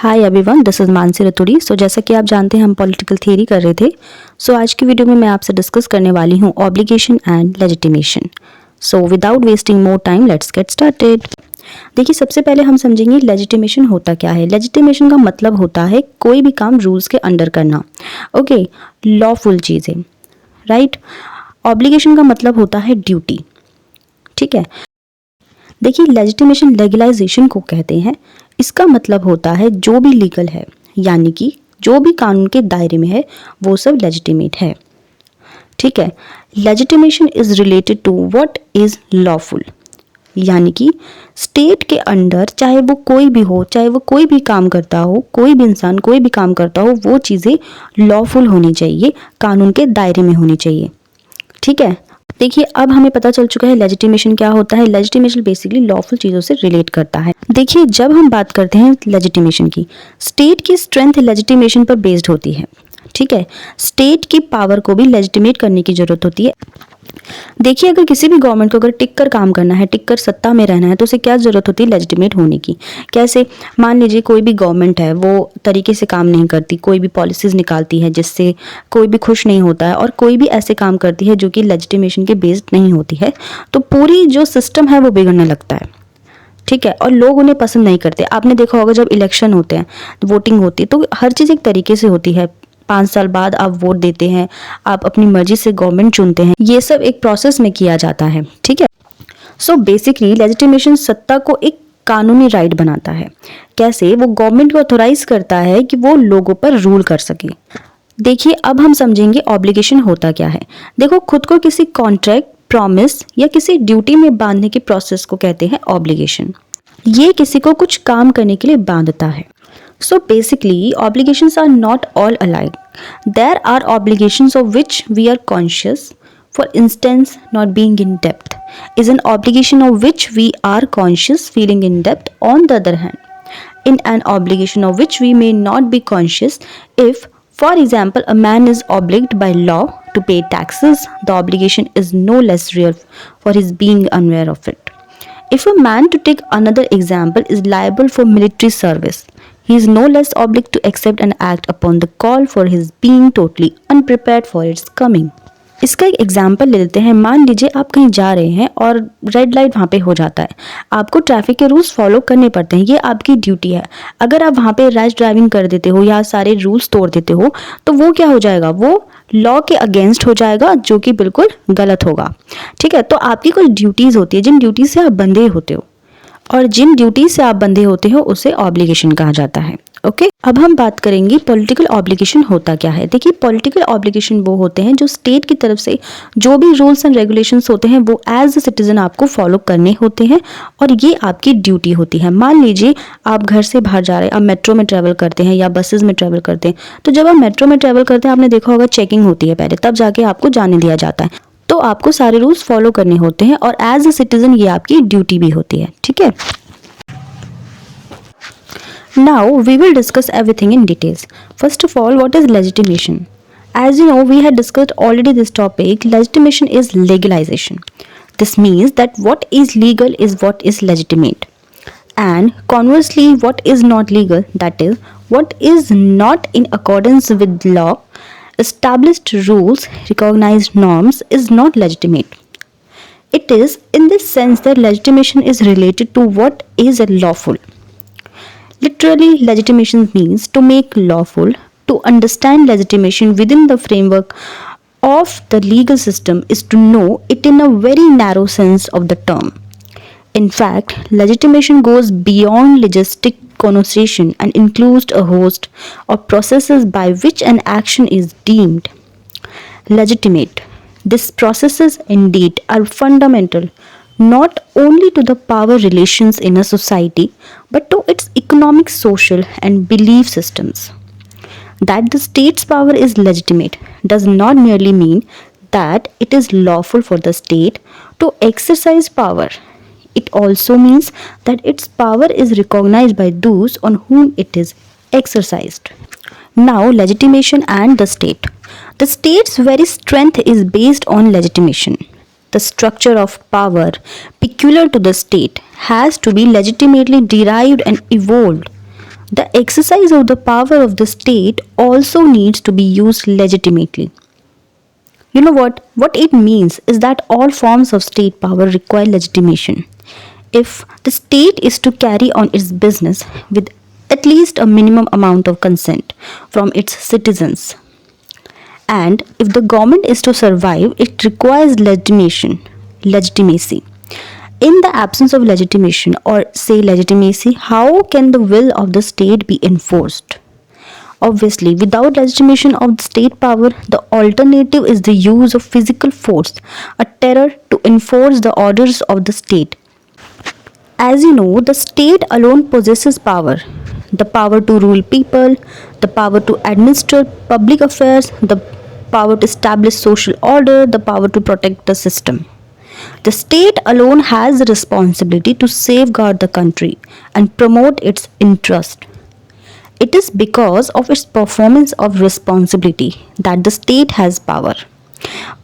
Hi everyone, this is Mansi Raturi. So जैसा कि आप जानते हैं हम पॉलिटिकल थियरी कर रहे थे। सो आज की वीडियो में मैं आपसे डिस्कस करने वाली हूँ obligation and legitimation. So without wasting more time let's get started. देखिए, सबसे पहले हम समझेंगे लेजिटिमेशन होता क्या है। लेजिटिमेशन का मतलब होता है कोई भी काम रूल्स के अंडर करना, ओके, लॉफुल चीज़ें, राइट। ऑब्लिगेशन का मतलब होता है ड्यूटी, ठीक है। देखिए, लेजिटिमेशन लेगलाइजेशन को कहते हैं। इसका मतलब होता है जो भी लीगल है, यानी कि जो भी कानून के दायरे में है वो सब लेजिटिमेट है, ठीक है। Legitimation is related to what is lawful, यानी कि स्टेट के अंडर चाहे वो कोई भी हो, चाहे वो कोई भी काम करता हो, कोई भी इंसान कोई भी काम करता हो, वो चीज़ें लॉफुल होनी चाहिए, कानून के दायरे में होनी चाहिए, ठीक है। देखिए, अब हमें पता चल चुका है लेजिटिमेशन क्या होता है। लेजिटिमेशन बेसिकली लॉफुल चीज़ों से रिलेट करता है। देखिए, जब हम बात करते हैं लेजिटिमेशन की, स्टेट की स्ट्रेंथ लेजिटिमेशन पर बेस्ड होती है, ठीक है। स्टेट की पावर को भी लेजिटिमेट करने की जरूरत होती है। देखिए, अगर किसी भी गवर्नमेंट को अगर टिक कर काम करना है, टिक कर सत्ता में रहना है, तो उसे क्या जरूरत होती है, लेजिटिमेट होने की। कैसे? मान लीजिए कोई भी गवर्नमेंट है, वो तरीके से काम नहीं करती, कोई भी पॉलिसीज निकालती है जिससे कोई भी खुश नहीं होता है, और कोई भी ऐसे काम करती है जो कि लेजिटिमेशन के बेस्ड नहीं होती है, तो पूरी जो सिस्टम है वो बिगड़ने लगता है, ठीक है। और लोग उन्हें पसंद नहीं करते। आपने देखा होगा जब इलेक्शन होते हैं, वोटिंग होती है, तो हर चीज़ एक तरीके से होती है। 5 साल बाद आप वोट देते हैं, आप अपनी मर्जी से गवर्नमेंट चुनते हैं, ये सब एक प्रोसेस में किया जाता है, ठीक है। सो बेसिकली लेजिटिमेशन सत्ता को एक कानूनी राइट बनाता है। कैसे? वो गवर्नमेंट को ऑथोराइज करता है कि वो लोगों पर रूल कर सके। देखिए, अब हम समझेंगे ऑब्लिगेशन होता क्या है। देखो, खुद को किसी कॉन्ट्रैक्ट, प्रॉमिस या किसी ड्यूटी में बांधने के प्रोसेस को कहते हैं ऑब्लिगेशन। ये किसी को कुछ काम करने के लिए बांधता है। So basically, obligations are not all alike. There are obligations of which we are conscious. For instance, not being in debt is an obligation of which we are conscious feeling in debt. On the other hand, in an obligation of which we may not be conscious, if, for example, a man is obliged by law to pay taxes, the obligation is no less real for his being unaware of it. If a man, to take another example, is liable for military service, he is no less obliged to accept and act upon the call for his being totally unprepared for its coming. इसका एक example ले लेते हैं। मान लीजिए आप कहीं जा रहे हैं और रेड लाइट वहाँ पे हो जाता है, आपको ट्रैफिक के रूल्स फॉलो करने पड़ते हैं, ये आपकी ड्यूटी है। अगर आप वहाँ पे रैश ड्राइविंग कर देते हो या सारे रूल्स तोड़ देते हो, तो वो क्या हो जाएगा, वो लॉ के अगेंस्ट हो जाएगा, जो कि बिल्कुल गलत होगा, ठीक है। तो आपकी कुछ ड्यूटीज़ होती है जिन ड्यूटी से आप बंधे होते हो, और जिन ड्यूटी से आप बंधे होते हो उसे ऑब्लिगेशन कहा जाता है, ओके। अब हम बात करेंगे पॉलिटिकल ऑब्लिगेशन होता क्या है। देखिए, पॉलिटिकल ऑब्लिगेशन वो होते हैं जो स्टेट की तरफ से जो भी रूल्स एंड रेगुलेशंस होते हैं वो एज अ सिटीजन आपको फॉलो करने होते हैं, और ये आपकी ड्यूटी होती है। मान लीजिए आप घर से बाहर जा रहे हैं, आप मेट्रो में ट्रैवल करते हैं या बसेस में ट्रैवल करते हैं, तो जब आप मेट्रो में ट्रैवल करते हैं, आपने देखा होगा चेकिंग होती है पहले, तब जाके आपको जाने दिया जाता है। तो आपको सारे रूल्स फॉलो करने होते हैं, और एज अ सिटीजन ये आपकी ड्यूटी भी होती है, ठीक है। Now we will discuss everything in details. First of all, what is legitimation? As you know, we had discussed already this topic. Legitimation is legalization. This means that what is legal is what is legitimate. And conversely, what is not legal, that is, what is not in accordance with law, established rules, recognized norms, is not legitimate. It is in this sense that legitimation is related to what is lawful. Literally, legitimation means to make lawful. To understand legitimation within the framework of the legal system is to know it in a very narrow sense of the term. In fact, legitimation goes beyond legistic connotation and includes a host of processes by which an action is deemed legitimate. These processes indeed are fundamental not only to the power relations in a society but to its economic, social, and belief systems. That the state's power is legitimate does not merely mean that it is lawful for the state to exercise power. It also means that its power is recognized by those on whom it is exercised. Now, legitimation and the state. The state's very strength is based on legitimation. The structure of power peculiar to the state has to be legitimately derived and evolved. The exercise of the power of the state also needs to be used legitimately. You know what? What it means is that all forms of state power require legitimation. If the state is to carry on its business with at least a minimum amount of consent from its citizens, and if the government is to survive, it requires legitimacy. In the absence of legitimation, or say legitimacy, how can the will of the state be enforced? Obviously, without legitimation of the state power, the alternative is the use of physical force, a terror to enforce the orders of the state. As you know, the state alone possesses power, the power to rule people, the power to administer public affairs, the power to establish social order, the power to protect the system. The state alone has the responsibility to safeguard the country and promote its interest. It is because of its performance of responsibility that the state has power.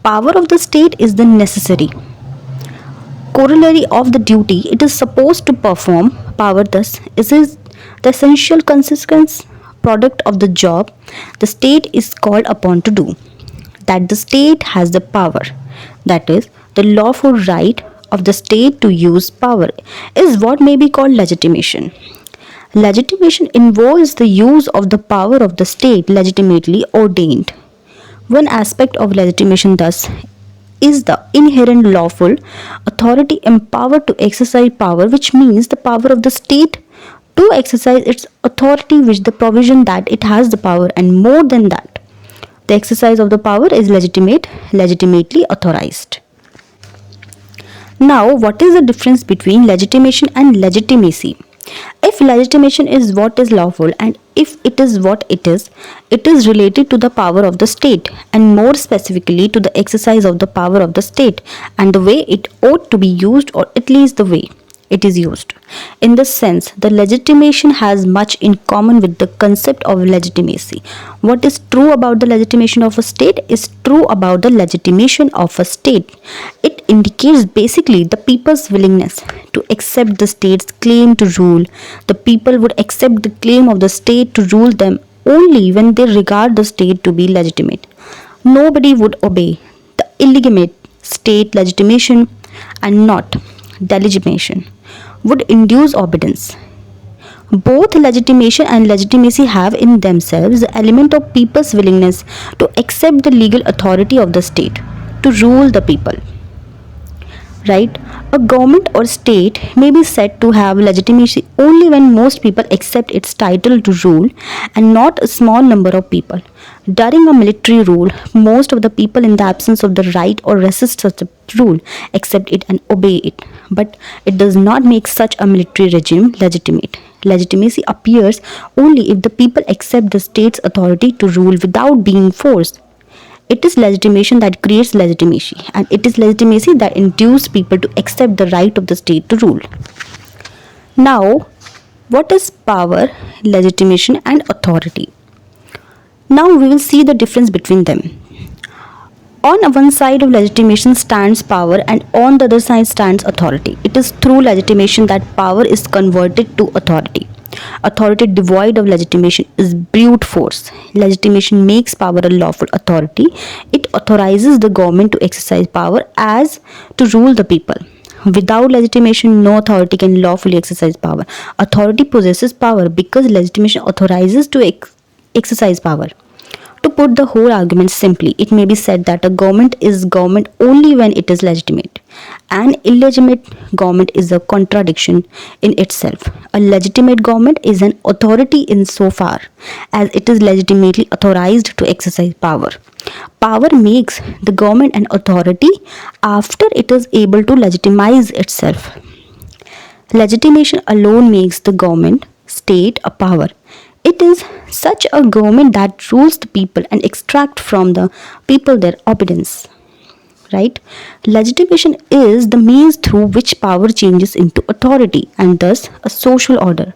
Power of the state is the necessary corollary of the duty it is supposed to perform. Power thus is the essential consequence product of the job the state is called upon to do. That the state has the power, that is, the lawful right of the state to use power, is what may be called legitimation. Legitimation involves the use of the power of the state legitimately ordained. One aspect of legitimation, thus, is the inherent lawful authority empowered to exercise power, which means the power of the state to exercise its authority, which the provision that it has the power, and more than that, the exercise of the power is legitimately authorized. Now, what is the difference between legitimation and legitimacy? If legitimation is what is lawful and if it is what it is related to the power of the state, and more specifically to the exercise of the power of the state and the way it ought to be used, or at least the way it is used. In this sense, the legitimation has much in common with the concept of legitimacy. What is true about the legitimation of a state is true about the legitimation of a state. It indicates basically the people's willingness to accept the state's claim to rule. The people would accept the claim of the state to rule them only when they regard the state to be legitimate. Nobody would obey the illegitimate state legitimation, and not delegitimation would induce obedience. Both legitimation and legitimacy have in themselves the element of people's willingness to accept the legal authority of the state to rule the people. Right? A government or state may be said to have legitimacy only when most people accept its title to rule, and not a small number of people. During a military rule, most of the people, in the absence of the right or resist such a rule, accept it and obey it. But it does not make such a military regime legitimate. Legitimacy appears only if the people accept the state's authority to rule without being forced. It is legitimation that creates legitimacy, and it is legitimacy that induces people to accept the right of the state to rule. Now, what is power, legitimation, and authority? Now we will see the difference between them. On one side of legitimation stands power, and on the other side stands authority. It is through legitimation that power is converted to authority. Authority devoid of legitimation is brute force. Legitimation makes power a lawful authority. It authorizes the government to exercise power as to rule the people. Without legitimation, no authority can lawfully exercise power. Authority possesses power because legitimation authorizes to exercise power. To put the whole argument simply, it may be said that a government is government only when it is legitimate. An illegitimate government is a contradiction in itself. A legitimate government is an authority insofar as it is legitimately authorized to exercise power. Power makes the government an authority after it is able to legitimize itself. Legitimation alone makes the government, state, a power. It is such a government that rules the people and extracts from the people their obedience. Right? Legitimation is the means through which power changes into authority, and thus a social order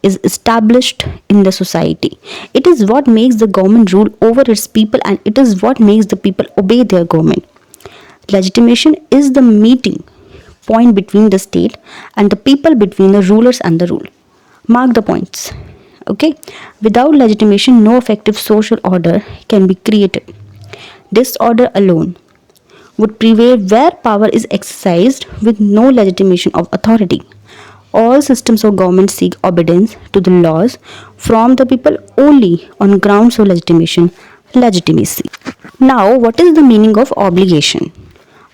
is established in the society. It is what makes the government rule over its people, and it is what makes the people obey their government. Legitimation is the meeting point between the state and the people, between the rulers and the rule. Mark the points. Okay, without legitimation, no effective social order can be created. Disorder alone would prevail where power is exercised with no legitimation of authority. All systems of government seek obedience to the laws from the people only on grounds of legitimation, legitimacy. Now, what is the meaning of obligation?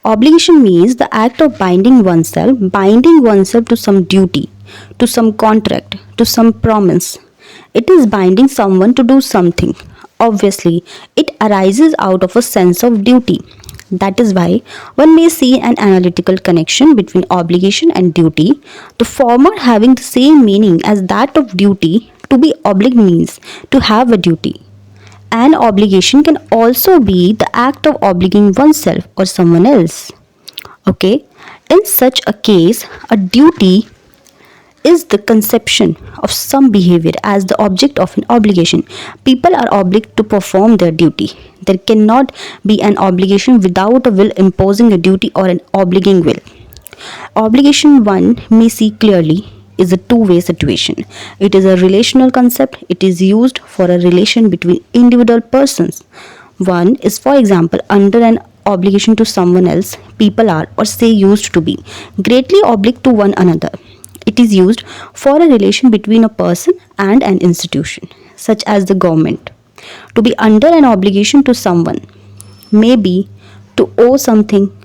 Obligation means the act of binding oneself to some duty, to some contract, to some promise. It is binding someone to do something. Obviously, it arises out of a sense of duty. That is why one may see an analytical connection between obligation and duty, the former having the same meaning as that of duty. To be obliged means to have a duty. An obligation can also be the act of obligating oneself or someone else. Okay, in such a case, a duty is the conception of some behavior as the object of an obligation. People are obliged to perform their duty. There cannot be an obligation without a will imposing a duty or an obligating will. Obligation one may see clearly is a two-way situation. It is a relational concept. It is used for a relation between individual persons. One is, for example, under an obligation to someone else. People are, or say used to be, greatly obliged to one another. It is used for a relation between a person and an institution, such as the government. To be under an obligation to someone may be to owe something,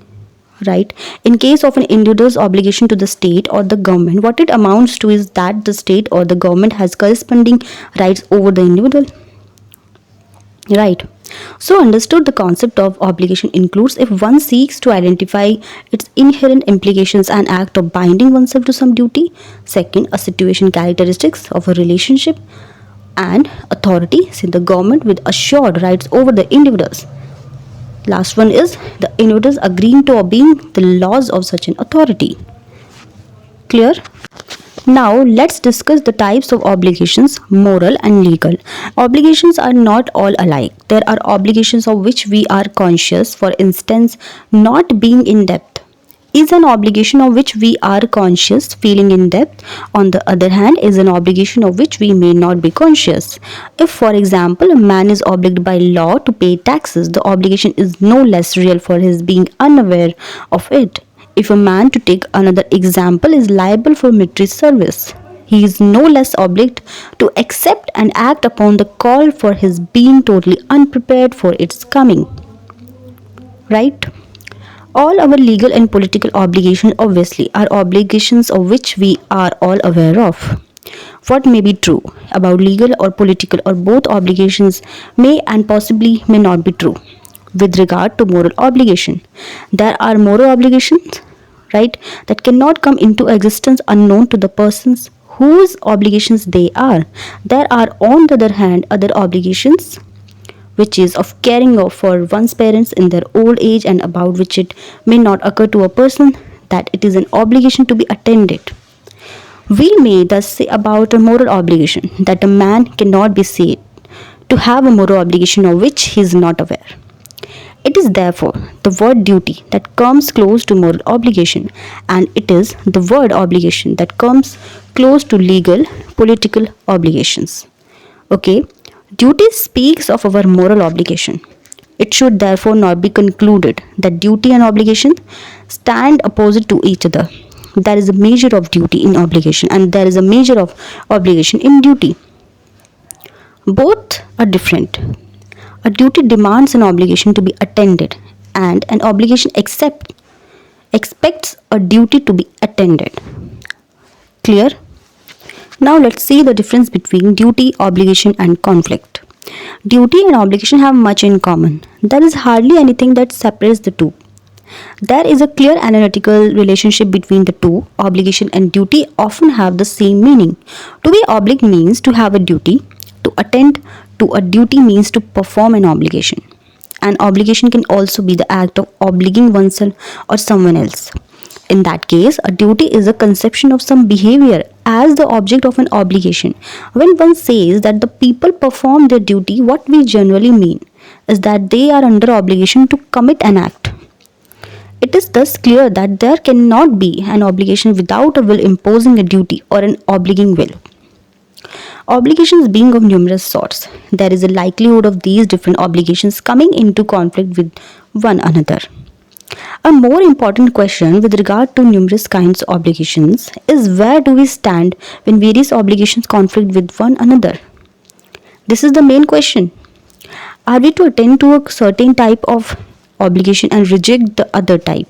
right? In case of an individual's obligation to the state or the government, what it amounts to is that the state or the government has corresponding rights over the individual, right? So understood, the concept of obligation includes if one seeks to identify its inherent implications and act of binding oneself to some duty. Second, a situation characteristics of a relationship and authority, say the government with assured rights over the individuals. Last one is the individuals agreeing to obeying the laws of such an authority. Clear? Now let's discuss the types of obligations, moral and legal. Obligations are not all alike. There are obligations of which we are conscious. For instance, not being in debt is an obligation of which we are conscious. Feeling in debt, on the other hand, is an obligation of which we may not be conscious. If, for example, a man is obliged by law to pay taxes, the obligation is no less real for his being unaware of it. If a man, to take another example, is liable for military service, he is no less obliged to accept and act upon the call for his being totally unprepared for its coming. Right? All our legal and political obligations obviously are obligations of which we are all aware of. What may be true about legal or political or both obligations may and possibly may not be true. With regard to moral obligation, there are moral obligations, right, that cannot come into existence unknown to the persons whose obligations they are. There are, on the other hand, other obligations which is of caring for one's parents in their old age and about which it may not occur to a person that it is an obligation to be attended. We may thus say about a moral obligation that a man cannot be said to have a moral obligation of which he is not aware. It is therefore the word duty that comes close to moral obligation, and it is the word obligation that comes close to legal, political obligations. Okay, duty speaks of our moral obligation. It should therefore not be concluded that duty and obligation stand opposite to each other. There is a measure of duty in obligation, and there is a measure of obligation in duty. Both are different. A duty demands an obligation to be attended, and an obligation expects a duty to be attended. Clear? Now let's see the difference between duty, obligation and conflict. Duty and obligation have much in common. There is hardly anything that separates the two. There is a clear analytical relationship between the two. Obligation and duty often have the same meaning. To be obliged means to have a duty. To attend to a duty means to perform an obligation. An obligation can also be the act of obligating oneself or someone else. In that case, a duty is a conception of some behavior as the object of an obligation. When one says that the people perform their duty, what we generally mean is that they are under obligation to commit an act. It is thus clear that there cannot be an obligation without a will imposing a duty or an obligating will. Obligations being of numerous sorts, there is a likelihood of these different obligations coming into conflict with one another. A more important question with regard to numerous kinds of obligations is where do we stand when various obligations conflict with one another? This is the main question. Are we to attend to a certain type of obligation and reject the other type?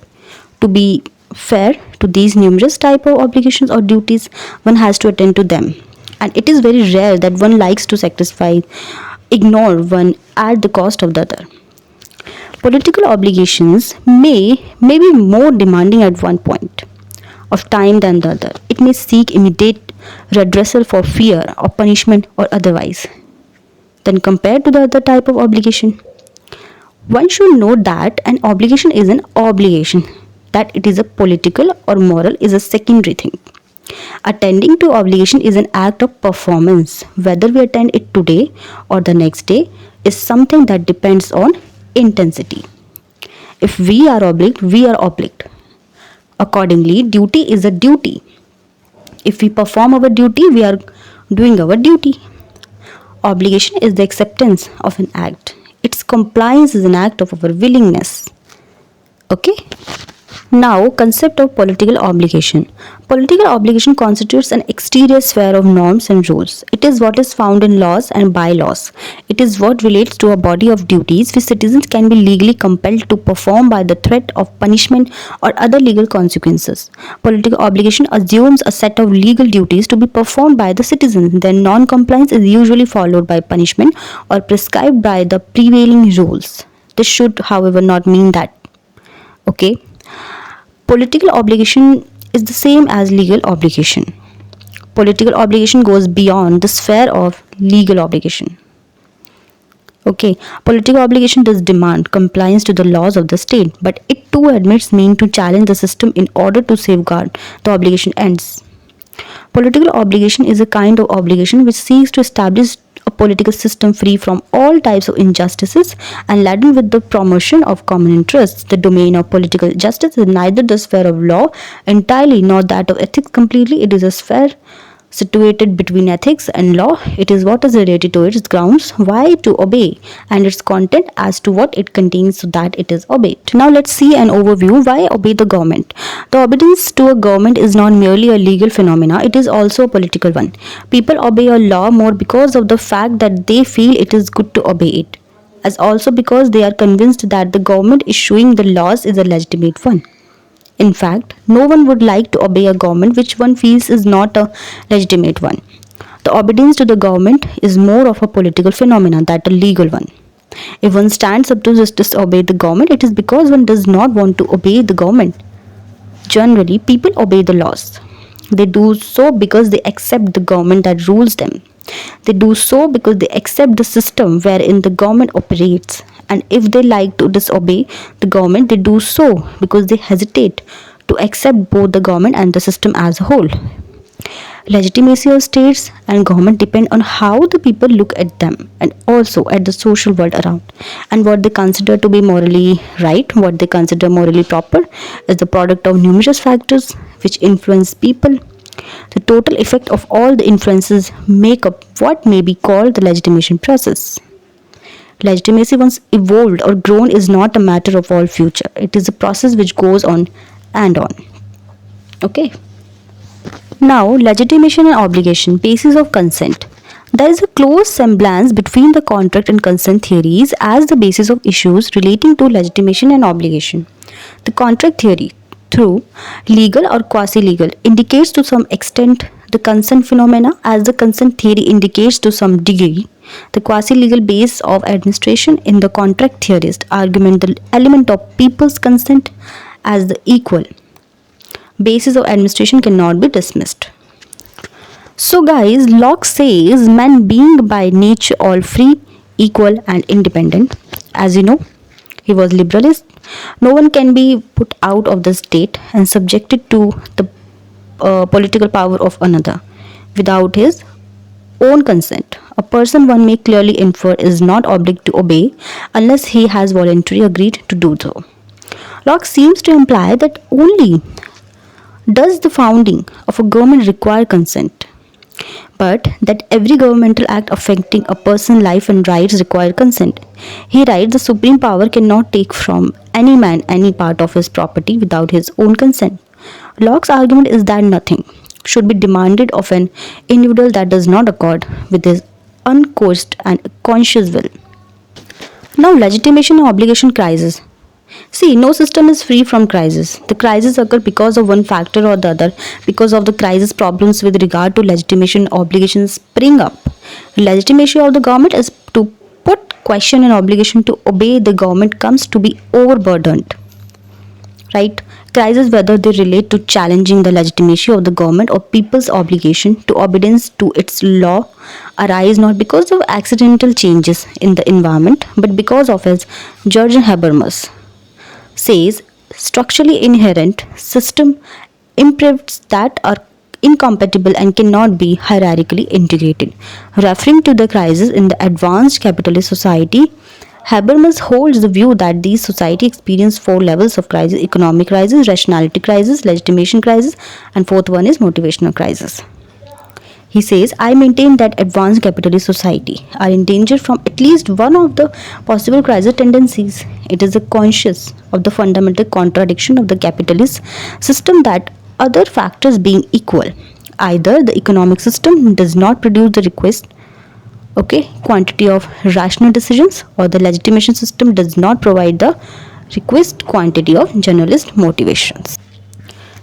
To be fair to these numerous type of obligations or duties, one has to attend to them. And it is very rare that one likes to ignore one at the cost of the other. Political obligations may be more demanding at one point of time than the other. It may seek immediate redressal for fear or punishment or otherwise than compared to the other type of obligation. One should note that an obligation is an obligation, that it is a political or moral is a secondary thing. Attending to obligation is an act of performance. Whether we attend it today or the next day is something that depends on intensity. If we are obliged, we are obliged. Accordingly, duty is a duty. If we perform our duty, we are doing our duty. Obligation is the acceptance of an act. Its compliance is an act of our willingness. Okay? Now, concept of political obligation. Political obligation constitutes an exterior sphere of norms and rules. It is what is found in laws and bylaws. It is what relates to a body of duties which citizens can be legally compelled to perform by the threat of punishment or other legal consequences. Political obligation assumes a set of legal duties to be performed by the citizen. Then non-compliance is usually followed by punishment or prescribed by the prevailing rules. This should, however, not mean that. Okay? Political obligation is the same as legal obligation. Political obligation goes beyond the sphere of legal obligation. Okay, political obligation does demand compliance to the laws of the state, but it too admits means to challenge the system in order to safeguard the obligation ends. Political obligation is a kind of obligation which seeks to establish a political system free from all types of injustices and laden with the promotion of common interests. The domain of political justice is neither the sphere of law entirely nor that of ethics completely. It is a sphere situated between ethics and law. It is what is related to its grounds, why to obey, and its content as to what it contains so that it is obeyed. Now let's see an overview why obey the government. The obedience to a government is not merely a legal phenomena, it is also a political one. People obey a law more because of the fact that they feel it is good to obey it, as also because they are convinced that the government issuing the laws is a legitimate one. In fact, no one would like to obey a government which one feels is not a legitimate one. The obedience to the government is more of a political phenomenon than a legal one. If one stands up to just disobey the government, it is because one does not want to obey the government. Generally, people obey the laws. They do so because they accept the government that rules them. They do so because they accept the system wherein the government operates. And if they like to disobey the government, they do so because they hesitate to accept both the government and the system as a whole. Legitimacy of states and government depend on how the people look at them and also at the social world around. And what they consider to be morally right, what they consider morally proper, is the product of numerous factors which influence people. The total effect of all the influences make up what may be called the legitimation process. Legitimacy once evolved or grown is not a matter of all future. It is a process which goes on and on. Okay. Now, legitimation and obligation, basis of consent. There is a close semblance between the contract and consent theories as the basis of issues relating to legitimation and obligation. The contract theory, through legal or quasi-legal, indicates to some extent the consent phenomena as the consent theory indicates to some degree the quasi-legal base of administration. In the contract theorist argument, the element of people's consent as the equal basis of administration cannot be dismissed. So guys, Locke says man being by nature all free, equal and independent. As you know, he was liberalist. No one can be put out of the state and subjected to the political power of another without his own consent. A person, one may clearly infer, is not obliged to obey unless he has voluntarily agreed to do so. Locke seems to imply that only does the founding of a government require consent, but that every governmental act affecting a person's life and rights require consent. He writes the supreme power cannot take from any man any part of his property without his own consent. Locke's argument is that nothing should be demanded of an individual that does not accord with his uncoerced and conscious will. Now, legitimation and obligation crisis. See, no system is free from crisis. The crises occur because of one factor or the other. Because of the crisis, problems with regard to legitimation obligations spring up. Legitimation of the government is to put question and obligation to obey the government comes to be overburdened. Right? Crises, whether they relate to challenging the legitimacy of the government or people's obligation to obedience to its law, arise not because of accidental changes in the environment, but because of, as George Habermas says, structurally inherent system improvements that are incompatible and cannot be hierarchically integrated. Referring to the crisis in the advanced capitalist society, Habermas holds the view that these society experience four levels of crisis: economic crisis, rationality crisis, legitimation crisis, and fourth one is motivational crisis. He says, I maintain that advanced capitalist society are in danger from at least one of the possible crisis tendencies. It is a conscious of the fundamental contradiction of the capitalist system that other factors being equal, either the economic system does not produce the requisite quantity of rational decisions, or the legitimation system does not provide the requisite quantity of generalist motivations.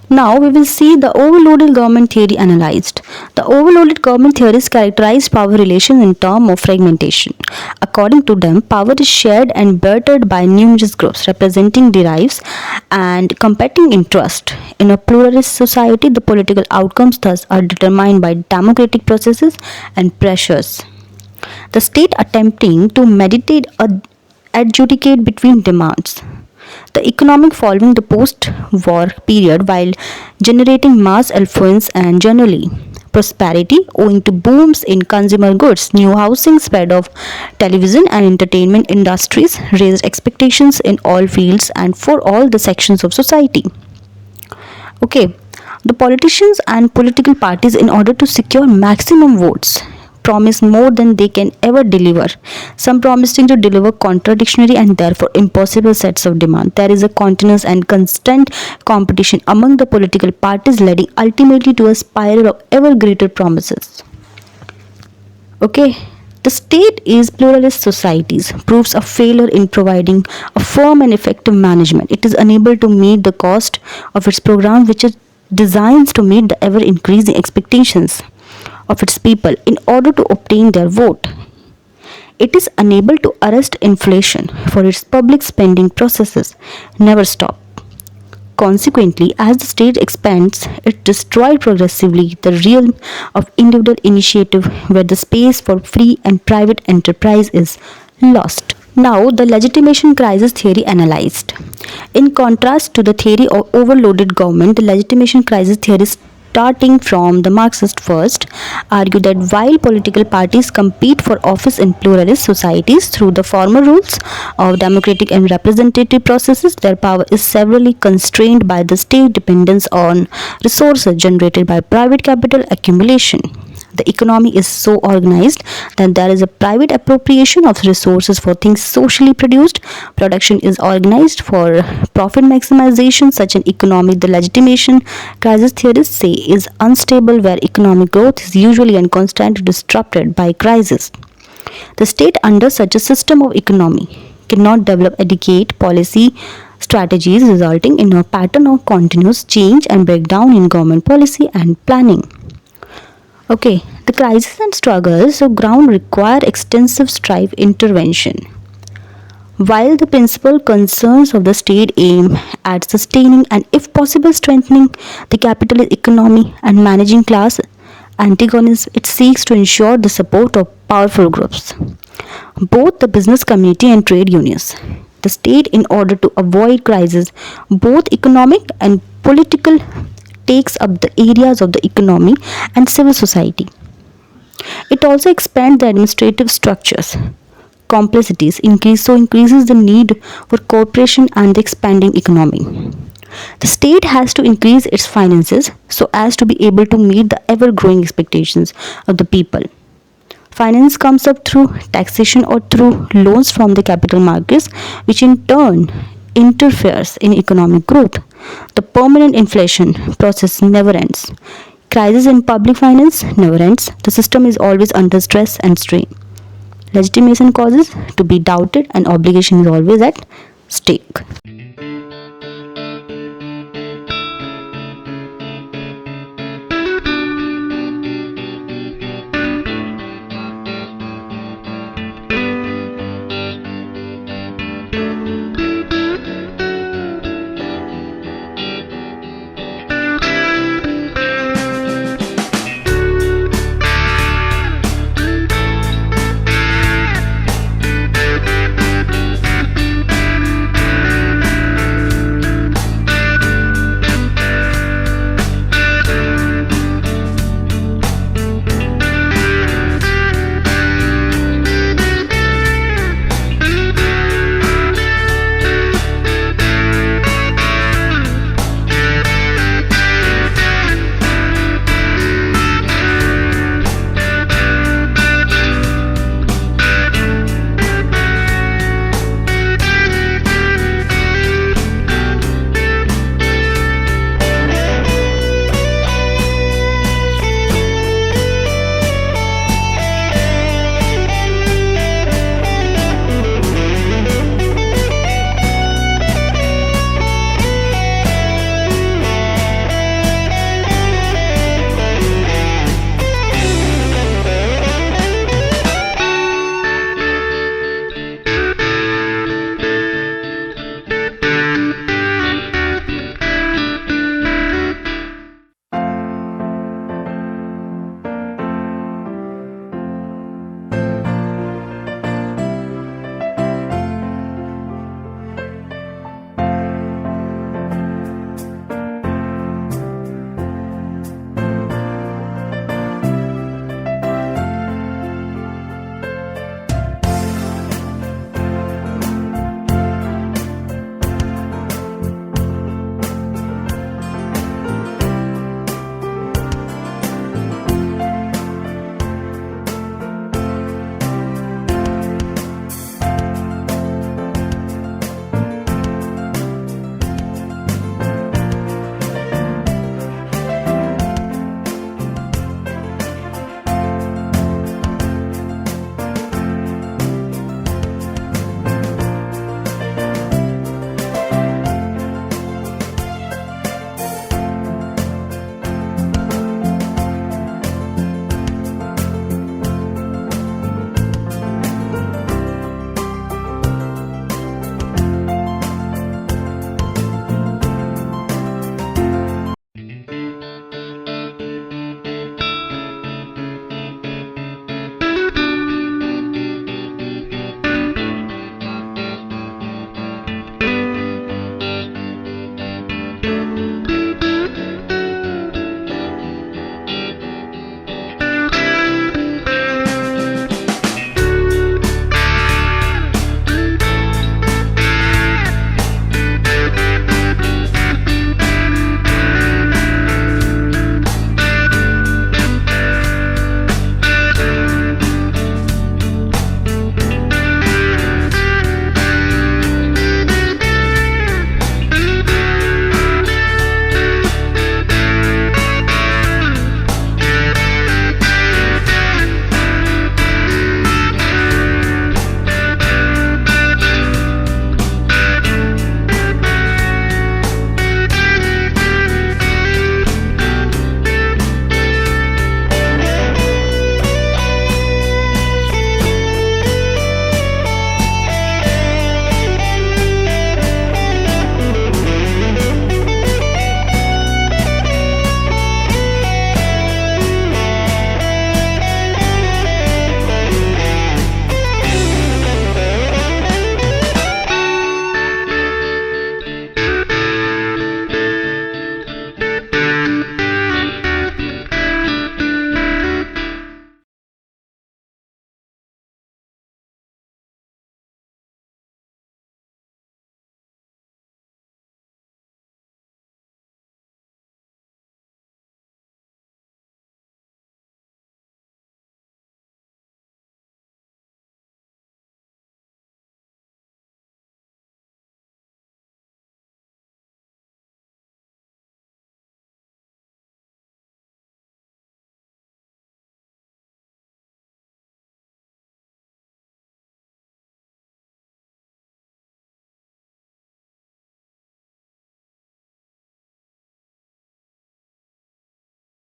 Now we will see the overloaded government theory analyzed. The overloaded government theories characterize power relations in terms of fragmentation. According to them, power is shared and bartered by numerous groups representing derives and competing interests. In a pluralist society, the political outcomes thus are determined by democratic processes and pressures. The state attempting to mediate adjudicate between demands. The economic following the post-war period, while generating mass affluence and generally prosperity owing to booms in consumer goods, new housing, spread of television and entertainment industries, raised expectations in all fields and for all the sections of society. The politicians and political parties, in order to secure maximum votes, promise more than they can ever deliver. Some promising to deliver contradictory and therefore impossible sets of demand. There is a continuous and constant competition among the political parties, leading ultimately to a spiral of ever greater promises. The state is pluralist societies proves a failure in providing a firm and effective management. It is unable to meet the cost of its program, which is designed to meet the ever increasing expectations of its people in order to obtain their vote. It is unable to arrest inflation, for its public spending processes never stop. Consequently, as the state expands, it destroys progressively the realm of individual initiative, where the space for free and private enterprise is lost. Now, the legitimation crisis theory analyzed. In contrast to the theory of overloaded government, the legitimation crisis theory, starting from the Marxist first, argue that while political parties compete for office in pluralist societies through the former rules of democratic and representative processes, their power is severely constrained by the state dependence on resources generated by private capital accumulation. The economy is so organized that there is a private appropriation of resources for things socially produced. Production is organized for profit maximization. Such an economy, the legitimation crisis theorists say, is unstable, where economic growth is usually and constantly disrupted by crisis. The state under such a system of economy cannot develop adequate policy strategies, resulting in a pattern of continuous change and breakdown in government policy and planning. The crisis and struggles of ground require extensive strife intervention. While the principal concerns of the state aim at sustaining and if possible strengthening the capitalist economy and managing class antagonism, it seeks to ensure the support of powerful groups, both the business community and trade unions. The state, in order to avoid crisis, both economic and political, takes up the areas of the economy and civil society. It also expands the administrative structures. Complexities increases the need for cooperation and the expanding economy. The state has to increase its finances so as to be able to meet the ever growing expectations of the people. Finance comes up through taxation or through loans from the capital markets, which in turn interferes in economic growth. The permanent inflation process never ends. Crisis in public finance never ends. The system is always under stress and strain. Legitimation causes to be doubted and obligation is always at stake.